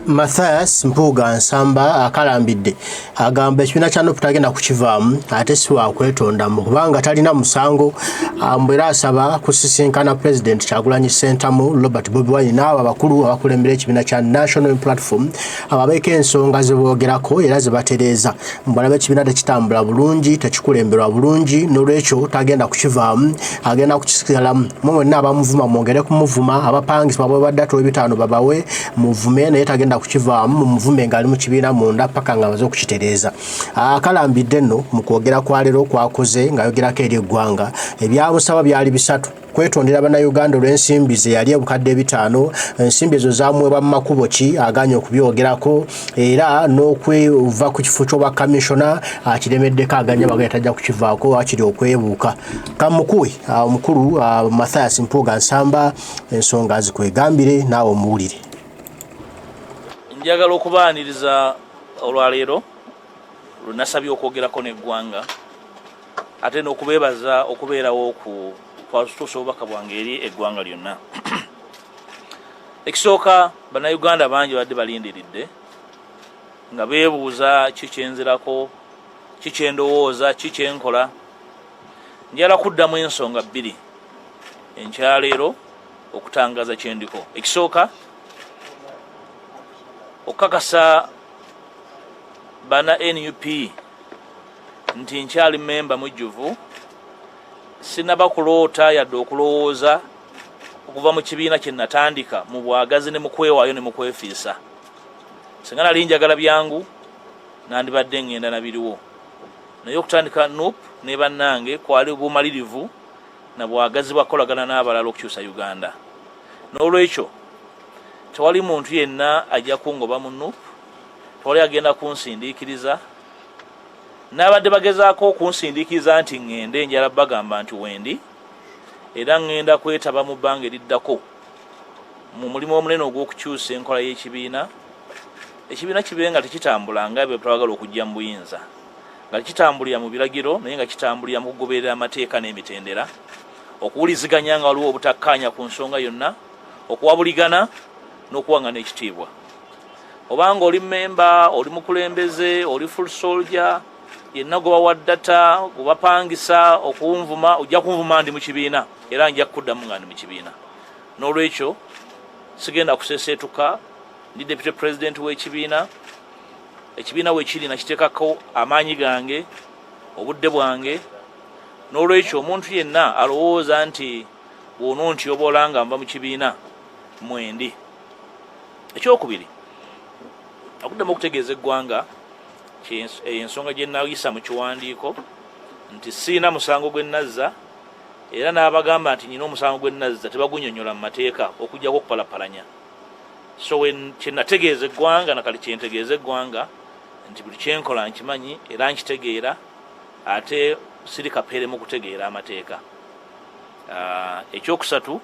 Mathias Mpuuga akalambidde agamba ekibiina kya Nup tagenda kukivaamu ate si wa kwetondamu kubanga talina musango mbwera asaba kusisinkana President Kyagulanyi Ssentamu Robert Bobi Wine n'abo abakulu abakulembera ekibiina kya National Platform ababeeko ensonga ze boogerako era ze batereeza mbwalaba ekibiina tekitambula bulungi tekikulemberwa bulungi n'olwekyo tagenda kukivaamu agenda kukisigalamu mwenna abamuvuma mwongere kumuvuma abapangisibwa bwe baddato ebitaano babawe muvume tagenda kukivaamu mumuvume ngali mu kibiina munda paka nga amaze okukitereeza akalambidde nno mu kwogera kwa leero kwakoze ng'ayogerako eri eggwanga ebyamusaba byali bisatu kwetondera bannayuganda olw'ensimbi ze yali obukadde bitaano ensimbi ezo zaamuweebwa mu makubo ki aganye okubyogerako era n'okwevuva ku kifo ky'obwa kamishona akiremeddeko aganye baganya tajja kukivaako akiri okwebuuka kamukuwe omukulu Mathias Mpuuga ensonga zikwegambire naawe omuwulire. Njagala okubaaniriza olwaleero lunasabye okwogerako n'eggwanga ate n'okubeebaza okubeerawo kwatutuusa obubaka bwange eri eggwanga lyonna. Ekisooka bannayuganda bangi badde balindiridde nga beebuuza ki kyenzirako ki kyendowooza ki kyenkola. Njagala kuddamu ensonga bbiri enkyaleero okutangaza kyendiko. Ekisooka okakasa bana NUP nti nkyali memba mujjuvu sinaba kuloota yadde okulowooza okuva mu kibiina kye natandika mu bwagazi ne mu kwewaayo ne mu kwefiisa. Singa nali njagala byangu nandibadde ngenda na biriwo naye okutandika Nup ne bannange kwali bumalirivu na bwagazi bwakolagana n'abalala okukyusa Uganda. N'olwekyo tewali muntu yenna ajja kungoba mu Nup, tewali agenda kunsindiikiriza. N'abadde bagezaako okunsindiikiriza nti ngende njala bagamba nti wendi era ngenda kwetaba mu bbanga eriddako mu mulimu omunene ogw'okukyusa enkola y'ekibiina. Ekibiina kibe nga tekitambula nga bwe twagala okujja mu buyinza, nga tekitambulira mu biragiro naye nga kitambulira mu kugoberera amateeka n'emitendera, okuwuliziganya nga waliwo obutakkaanya ku nsonga yonna, okuwabuligana n'okuwangana ekitiibwa. Obanga oli memba, oli mukulembeze, oli full soldier, yenna gwe bawa ddata, gwe bapangisa okunvuma, ojja kunvuma ndi mu kibiina era nja kuddamu nga ndi mu kibiina. N'olwekyo sigenda kuseeseetuka, ndi deputy president w'ekibiina. Ekibiina weekiri nakiteekako amaanyi gange, obudde bwange. N'olwekyo omuntu yenna alowooza nti bw'onontyobola nga nva mu kibiina mwendi. Ekyokubiri okuddamu okutegeeza eggwanga ensonga gye nayisa mu kiwandiiko nti siina musango gwe nazza era n'abagamba nti nyina omusango gwe nazza tebagunnyonnyola mu mateeka okuggyako okupalapalanya. So kye nategeeza eggwanga nakali kye ntegeeza eggwanga nti buli kyenkola nkimanyi era nkitegeera ate siri kapeere mu kutegeera amateeka. Ekyokusatu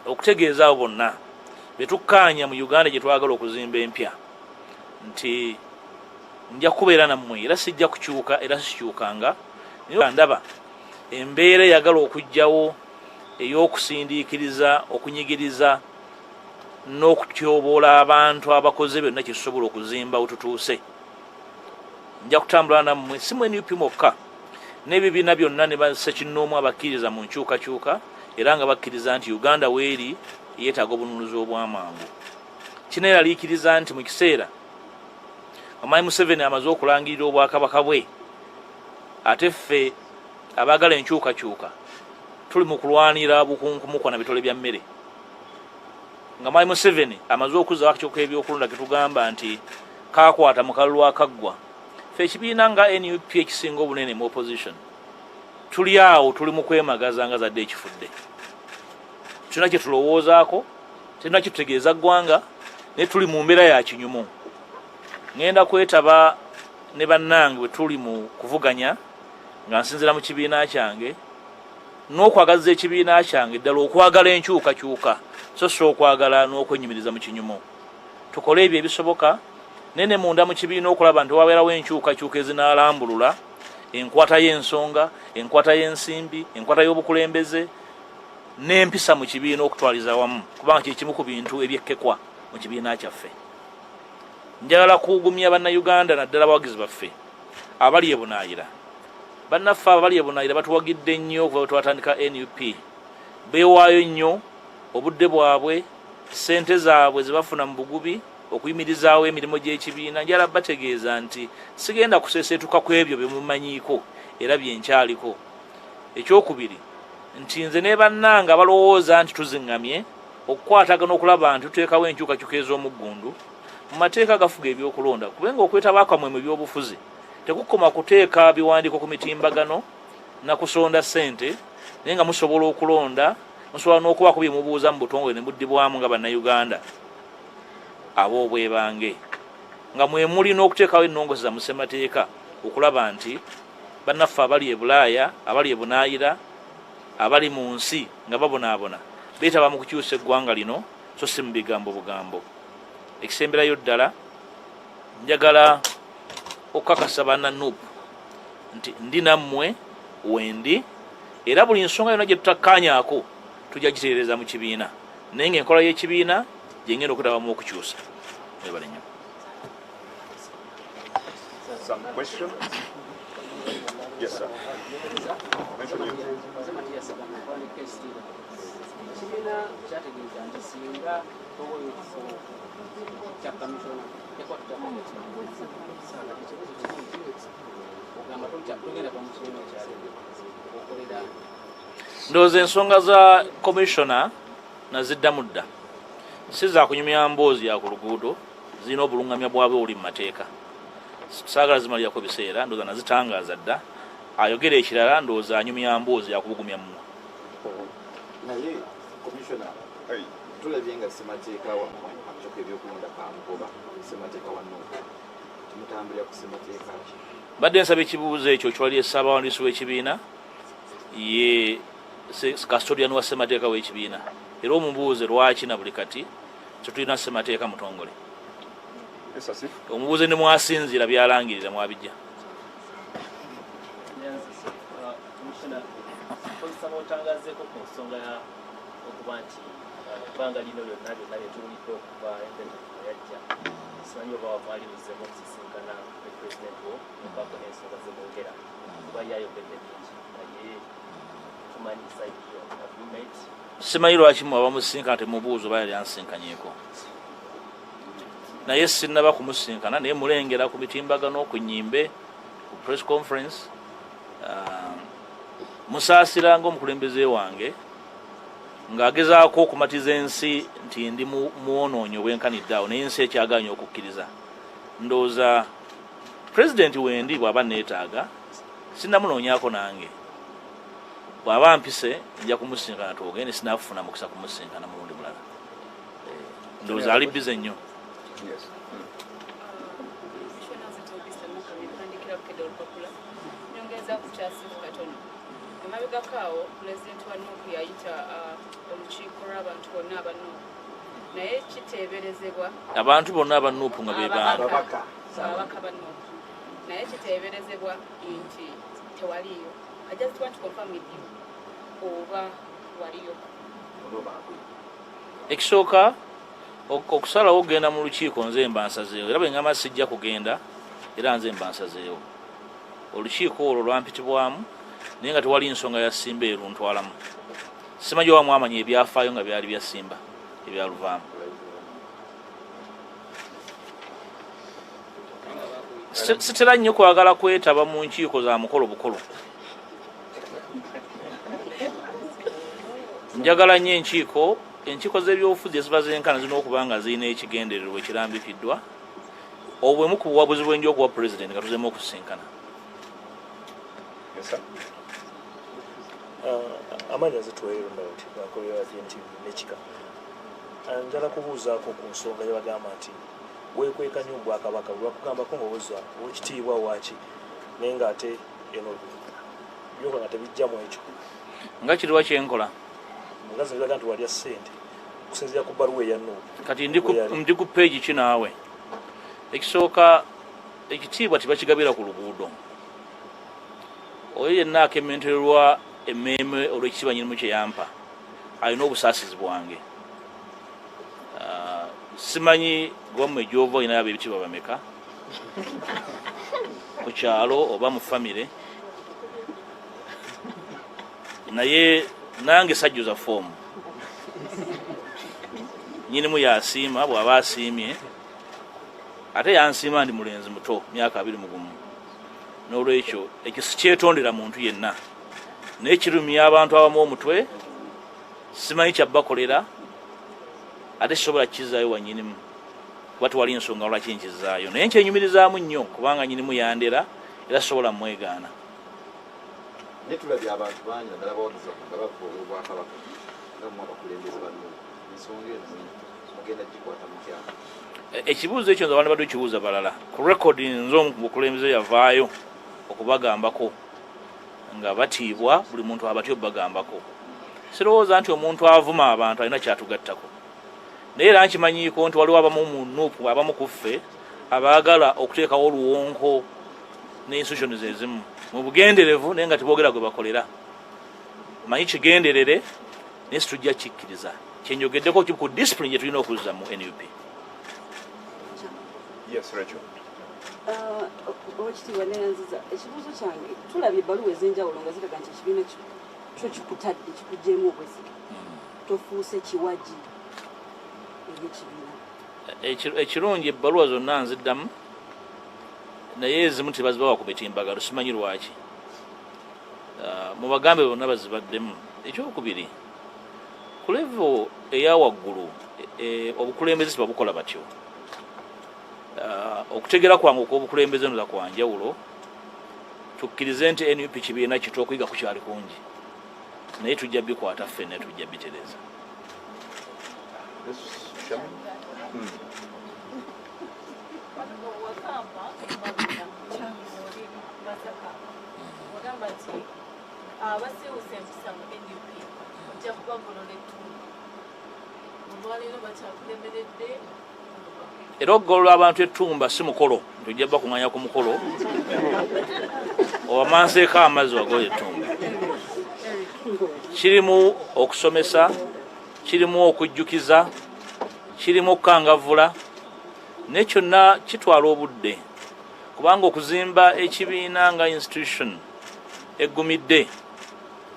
okutegeeza abo bonna betukkaanya mu Uganda gye twagala okuzimba empya nti nja kubeera nammwe era sijja kukyuka era sikyukanga. Naye ndaba embeera eyagala okujjawo ey'okusindiikiriza okunyigiriza n'okutyoboola abantu abakoze byonna kye tusobola okuzimba wetutuuse. Nja kutambula nammwe si mu NUP mokka n'ebibiina byonna ne bassekinnoomu abakkiriza mu nkyukakyuka era nga bakkiriza nti Uganda weeri yeetaaga obununuzi obw'amangu. Kino eraliikiriza nti mu kiseera Omwami Museveni amaze okulangirira obwakabaka bwe ate ffe abaagala enkyukakyuka tuli mu kulwanira bukunkumukwa na bitole bya mmere. Nga Omwami Museveni amaze okuzzaako akakiiko k'ebyokulonda ke tugamba nti kaakwata mu kalulu akaggwa, ffe ekibiina nga NUP ekisinga obunene mu opposition tuli awo tuli mu kwemagaza nga zadde ekifudde. Tulina kye tulowoozaako, tulina kye tutegeeza ggwanga, naye tuli mu mbeera ya kinyumu. Ngenda kwetaba ne bannange bwe tuli mu kuvuganya nga nsinzira mu kibiina kyange n'okwagaza ekibiina kyange ddala okwagala enkyukakyuka so si okwagala n'okwenyumiriza mu kinyumu. Tukole ebyo ebisoboka nene munda mu kibiina okulaba nti wabeerawo enkyukakyuka ezinaalambulula enkwata y'ensonga, enkwata y'ensimbi, enkwata y'obukulembeze n'empisa mu kibiina okutwaliza wamu kubanga kye kimu ku bintu ebyekkekwa mu kibiina kyaffe. Njagala kugumya bannayuganda naddala abawagizi baffe abali ebunaayira. Bannaffe abali ebunaayira batuwagidde nnyo okuva twatandika NUP. Beewaayo nnyo obudde bwabwe, ssente zaabwe zebafuna mu bugubi okuyimirizaawo emirimu gy'ekibiina. Njala bategeeza nti sigenda kuseeseetuka ku ebyo bye mumanyiiko era byenkyaliko. Ekyokubiri nti nze ne bannanga balowooza nti tuziŋŋamye okukwatagana okulaba nti tuteekawo enkyukakyuka ez'omuggundu mu mateeka agafuga ebyokulonda, kubenga okwetaba kwamwe mu by'obufuzi tekukoma kuteeka biwandiiko ku mitimbagano na kusonda ssente, naye nga musobola okulonda, musobola n'okubaako bye mubuuza mu butongole ne buddibwamu nga bannayuganda ab'obwebange, nga mwe mulina okuteekawo ennongoosa mu ssemateeka okulaba nti bannaffe abali e Bulaaya, abali e Bunaayira, abali mu nsi nga babonaabona beetaba mu kukyusa eggwanga lino so si mu bigambo bugambo. Ekisemberayo ddala njagala okukakasa banna Nup nti ndi nammwe wendi, era buli nsonga yonna gye tutakkaanyaako tujja gitereeza mu kibiina, naye ng'enkola y'ekibiina gye ngenda okutabamu okukyusa. Ebale nnyo. Some question? Yes, sir. Mention you. Ndowooza ensonga za commissioner naziddamu dda, si za kunyumya mboozi ya ku luguudo, zirina obulungamya bwabwe buli mu mateeka. Saagala zimalirako biseera, ndowooza nazitangaaza dda. Ayogera ekirala ndowooza anyumya mboozi ya kubugumya mmwe. Naye commissioner tulabye nga ssemateeka wammwe amukyuka ebyokulonda kamugoba ssemateeka wa Nup tumutambulira ku ssemateeka ki? Badde nsaba ekibuuzo ekyo kyali essaabawandiisi w'ekibiina ye custodian wa ssemateeka w'ekibiina, era omubuuze lwaki na buli kati tetulina ssemateeka mutongole. Omubuuze ne mwasinziira byalangirira mwabijja. Otangazeeko ku nsonga okuba nti ebbanga lino lyonna lyonna lyetuwulidde okuva enteekateeka yajja, simanyi oba wamwalirizzemu okusisinkana ne pulezidenti wo mubaako n'ensonga zemwogera kuba yayogedde bingi naye tumanyi sayidi yo agreement. Simanyi lwaki mwaba musisinkana temubuuza oba yali ansisinkanyeeko, naye sinnaba kumusinkana naye mulengera ku mitimbagano, ku nnyimbe, ku press conference. Musaasira ng'omukulembeze wange ng'agezaako okumatiza ensi nti ndi muwonoonyi obwenkanidde awo, naye ensi ekyagaanye okukkiriza. Ndowooza pulezidenti wendi bw'aba neetaaga sinnamunoonyaako nange, bw'aba mpise nja kumusinkana twogende, sinaafuna mukisa kumusinkana mulundi mulala. Ndowooza ali bize nnyo. Emabegakaawo pulezidenti wa Nup yayita olukiiko lw'abantu bonna aba Nup, naye kiteeberezebwa abantu bonna aba Nup nga be ababaka ba Nup, naye kiteeberezebwa nti tewaliyo. I just want to confirm with you oba waliyo. Ekisooka okusalawo okugenda mu lukiiko nze mba nsazeewo, era bwe ngamba sijja kugenda era nze mba nsazeewo. Olukiiko olwo lwampitibwamu naye nga tewali nsonga ya Simba eruntwalamu. Simanyi oba mwamanya ebyafaayo nga byali bya Simba ebyaluvaamu. Sitera nnyo kwagala kwetaba mu nkiiko za mukolo bukolo. Njagala nnyo enkiiko z'ebyobufuzi eziba zenkana zirina okuba nga zirina ekigendererwa ekirambikiddwa, obwemu ku buwabuzi bwenja okuwa pulezidenti nga tuzeemu okusisinkana. Amanya zitweyo nti bakolera nti nekika. Njala kubuuzaako ku nsonga yabagamba nti weekweka nnyo Obwakabaka lwakugambako ng'obuzza owekitiibwa waaki naye ng'ate eno byoka nga tebijjamu ekyo. Nga kiriwa kyenkola? Mugazi biraga nti walya ssente okusinziira ku bbaluwa eya Nup. Kati ndi ku peegi ki naawe? Ekisooka ekitiibwa tibakigabira ku luguudo. Oyo yenna akementererwa emmeeme olw'ekitiibwa nnyinimu kye yampa alina obusaasizi bwange. simanyi gwammwe gyova olina yaba ebitiibwa bameka ku kyalo oba mu famire, naye nange sajjuza foomu nyinimu yasiima bw'aba asiimye ate yansiima ndi mulenzi muto myaka 21 n'olwekyo ekyo sikyetondera muntu yenna naye kirumya abantu abamu omutwe simanyi kyabbakolera ate sisobola kukizaayo wanyinimu kuba tewali nsonga lwaki nkizaayo naye nkyenyumirizaamu nnyo kubanga nyinimu yandera era sisobola mwegaana. netulabye abantu bangi naddala bawageza nga bakuba obwakabaka nga mu abakulembeze banno ensonga ezo mugenda gikwata mukyalo. Ekibuuzo ekyo nze abantu badde kibuuza balala ku rekodi nze omukulembeze yavaayo okubagambako nga batiibwa buli muntu abatyo bagambako. Sirowooza nti omuntu avuma abantu alina kyatugattako naye era nkimanyiiko nti waliwo abamu mu Nup abamu ku ffe abaagala okuteekawo oluwonko n'institutions ezimu mu bugenderevu naye nga teboogera gwe bakolera. Manyi kigenderere naye situjja kikkiriza kyenjogeddeko ku discipline gye tulina okuzza mu NUP. Yes, Rachel. Okitiibwa neyanziza ekibuuzo kyange tulabye ebbaluwa ez'enjawulo nga ziraga nti ekibiina kyo kikutadde kikuggyeemu obwesige tofuuse kiwaji eby'ekibiina. Ekirungi ebbaluwa zonna nziddamu naye ezimu tebazibawa ku bitimbagalo simanyi lwaki. Mu bagambe bonna bazibaddemu. Ekyokubiri ku level eya waggulu obukulembeze tebabukola batyo. Okutegera kwange okw'obukulembeze nza kwa njawulo tukkirize nti NUP kibiina kito okuyiga ku kyali kungi naye tujja bikwata ffenna tujja bitereza. Era okugolola abantu ettumba si mukolo tujja bakuŋŋanya ku mukolo owamanseeko amazzi wagola ettumba. Kirimu okusomesa, kirimu okujjukiza, kirimu okukangavvula naye kyonna kitwala obudde kubanga okuzimba ekibiina nga institution eggumidde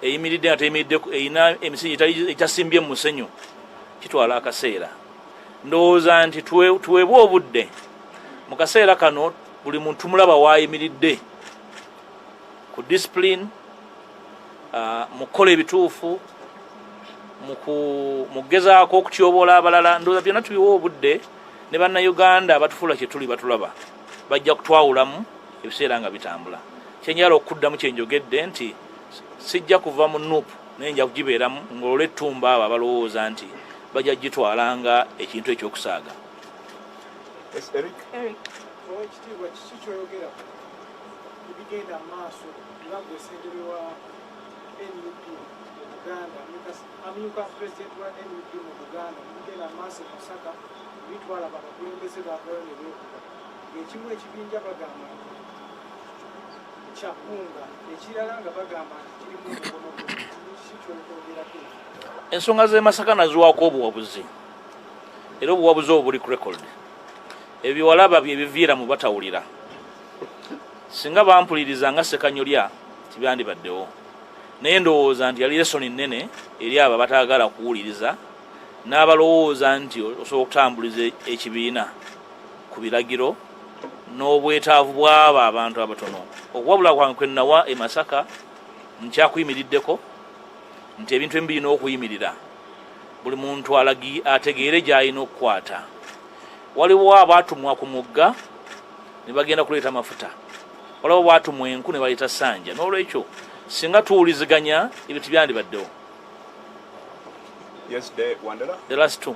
eyimiridde nga teyimiridde erina emisingi etasimbye mu musenyu kitwala akaseera. Ndowooza nti tuweebwe obudde mu kaseera kano buli muntu mulaba waayimiridde ku discipline mu kukola ebituufu mu kugezaako okutyoboola abalala. Ndowooza byonna tubiwa obudde ne bannayuganda abatufuula kye tuli batulaba bajja kutwawulamu ebiseera nga bitambula. Kyenjala okuddamu kyenjogedde nti sijja kuva mu Nup naye nja kugibeeramu ngolola ettumba abo abalowooza nti bajja gitwalanga ekintu ekyokusaaga. Yes, Eric. Ekitiibwa kiki kyoyogera ebigenda maaso nga gwesengere wa NUP mu Buganda amyuka pulezidenti wa NUP mu Buganda mugenda maaso Masaka bitwala abakulembeze baavayo ne beekuba ng'ekimu ekibinja bagamba kyakunga ekirala nga bagamba nti kirimu omukono kiki kyokyogerako. Ensonga z'e Masaka naziwaako obuwabuzi era obuwabuzi obwo buli ku record. Ebyo walaba bye biviira mu batawulira. Singa bampuliriza nga Ssekanyolya tibyandibaddewo naye ndowooza nti yali lesoni nnene eri abo bataagala kuwuliriza n'abalowooza nti osobola okutambuliza ekibiina ku biragiro n'obwetaavu bw'abo abantu abatono. Okuwabula kwange kwe nawa e Masaka nkyakuyimiriddeko nti ebintu ebimu birina okuyimirira buli muntu ategeere gy'alina okukwata. Waliwo abaatumwa ku mugga ne bagenda kuleeta mafuta, waliwo baatumwa enku ne baleeta ssanja. N'olwekyo singa tuwuliziganya ebyo tibyandibaddewo. Yes, Wandera. The last two.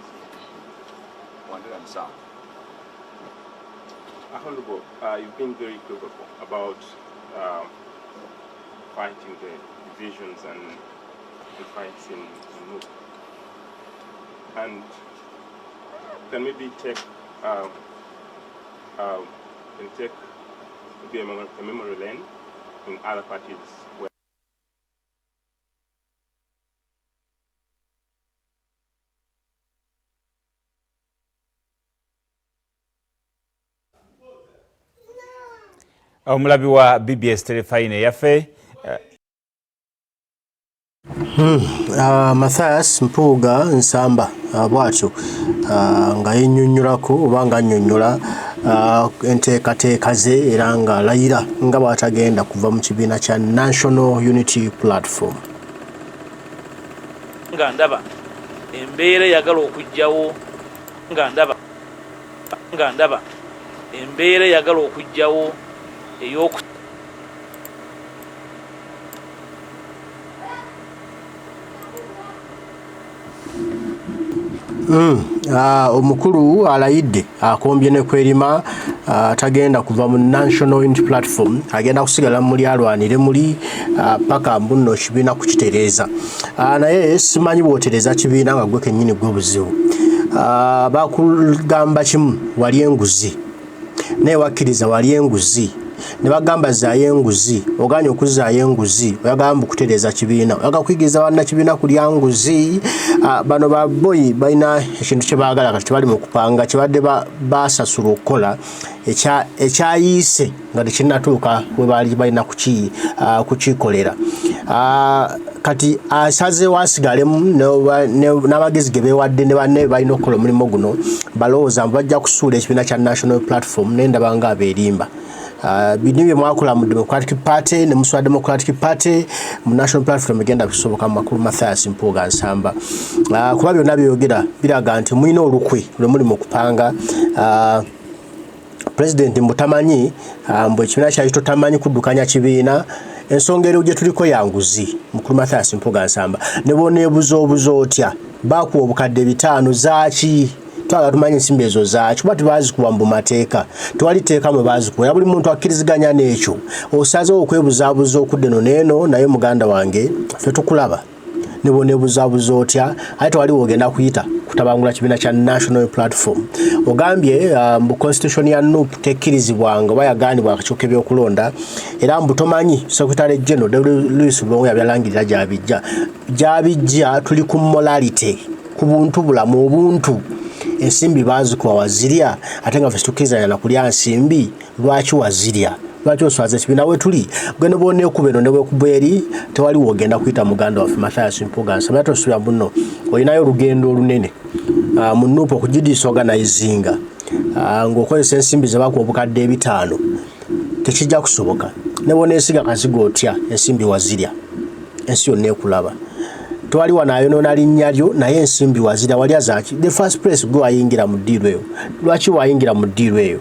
Wandera and Sam. Honorable, you've been very critical about fighting the divisions and the fights in Nup. And can maybe take maybe a memory lane in other parties where omulabi wa BBS Telefine yaffe Mathias Mpuuga nsamba bwatyo nga yennyonnyolako oba nga annyonnyola enteekateeka ze era nga alayira nga bw'atagenda kuva mu kibiina kya National Unity Platform. Nga ndaba embeera eyagala okujjawo embeera eyagala okujjawo ey'oku omukulu alayidde akombye ne kwerima tagenda kuva mu National Unity Platform, agenda kusigala muli alwanire muli paka mbuno kibiina kukitereeza. Naye simanyi bwotereza kibiina nga gwe kennyini gwe buzibu. Bakugamba kimu wali enguzi naye wakkiriza wali enguzi ne bagamba zaayo enguzi oganye okuzaayo enguzi oyagamba okutereeza kibiina oyaga kuyigiriza bannakibiina kulya nguzi. Bano baboyi balina ekintu kye baagala kati tebali mu kupanga kibadde basasula okukola ekyayiise nga tekinnatuuka we baali balina kukikolera. Kati asazeewo asigalemu n'amagezi ge beewadde ne banne balina okukola omulimu guno balowooza mbu bajja kusuula ekibiina kya National Platform naye ndaba nga abeerimba. Bino bye mwakola mu Democratic Party ne muswa Democratic Party mu National Platform egenda bisoboka mu makulu Mathias Mpuuga nsamba. Kuba byonna byogera biraga nti mulina olukwe lwe muli mu kupanga. President mbutamanyi mbu ekibiina kyali totamanyi kuddukanya kibiina. Ensonga ero gye tuliko yanguzi mukulu Mathias Mpuuga nsamba ne boneebuza obuzo otya baakuwa obukadde 5 zaaki twala tumanye ensimbi ezo zaaki kuba tebazikuwa mu mateeka tewali teeka mwe bazikuwa buli muntu akkiriziganya n'ekyo osazeewo okwebuzaabuza okudde no neeno naye muganda wange ffe tukulaba ne boneebuzaabuza otya ate tewali woogenda kuyita kutabangula kibiina kya National Platform. Ogambye mu constitution ya Nup tekkirizibwanga oba yagaanibwa akakiiko by'okulonda era mbu tomanyi Secretary General Louis Lubongo yabyalangirira gy'abijja tuli ku morality ku buntu bulamu obuntu. Ensimbi bazikuwa wazirya ate nga ffe tukkirizanya na kulya nsimbi lwaki wazirya lwaki oswaza ekibiina we tuli gwe boneekuba eno ne bwekuba eri tewali woogenda kuyita muganda waffe Mathias Mpuuga nsamba tosubira muno olinayo olugendo olunene mu Nup okugidiisa organizinga ng'okozesa ensimbi ze bakuwa obukadde 5 tekijja kusoboka ne boneesiga kazigo otya ensimbi wazirya ensi yonna ekulaba. Tewali wanayonoona linnya lyo naye ensimbi wazirya walya zaaki. The first place gwe wayingira mu ddiiru eyo lwaki wayingira mu ddiiru eyo?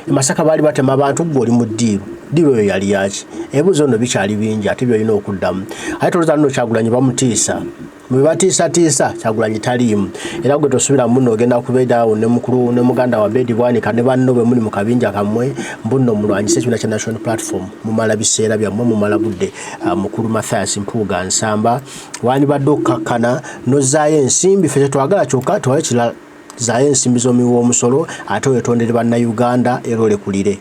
Masaka baali batema abantu gwe oli mu ddiiru eyo yali yaki? Ebibuuzo nno bikyali bingi ate byolina okuddamu. Ate tolowooza nno Kyagulanyi bamutiisa bwe batiisatiisa Kyagulanyi taliimu era gwe tosubira muno ogenda kubeerawo ne mukulu ne muganda wa Bedi Bwanika ne banno bwe muli mu kabinja kammwe mbuno mulwanyisa ekibiina kya National Platform mumala biseera byammwe mumala budde. Mukulu Mathias Mpuuga nsamba wandibadde okkakkana nozaayo ensimbi ffe tetwagala kyokka tewali kirala zaayo ensimbi z'omiwa omusolo ate wetondere bannayuganda era olekulire.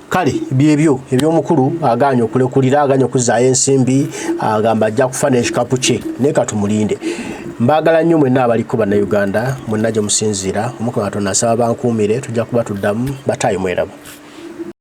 Kale byebyo eby'omukulu aganye okulekulira aganye okuzaayo ensimbi agamba ajja kufa n'ekikapu kye naye katumulinde. Mbaagala nnyo mwenna abaliko bannayuganda mwenna gye musinziira Omukama Katonda asaba bankuumire tujja kuba tuddamu bataayi mweraba.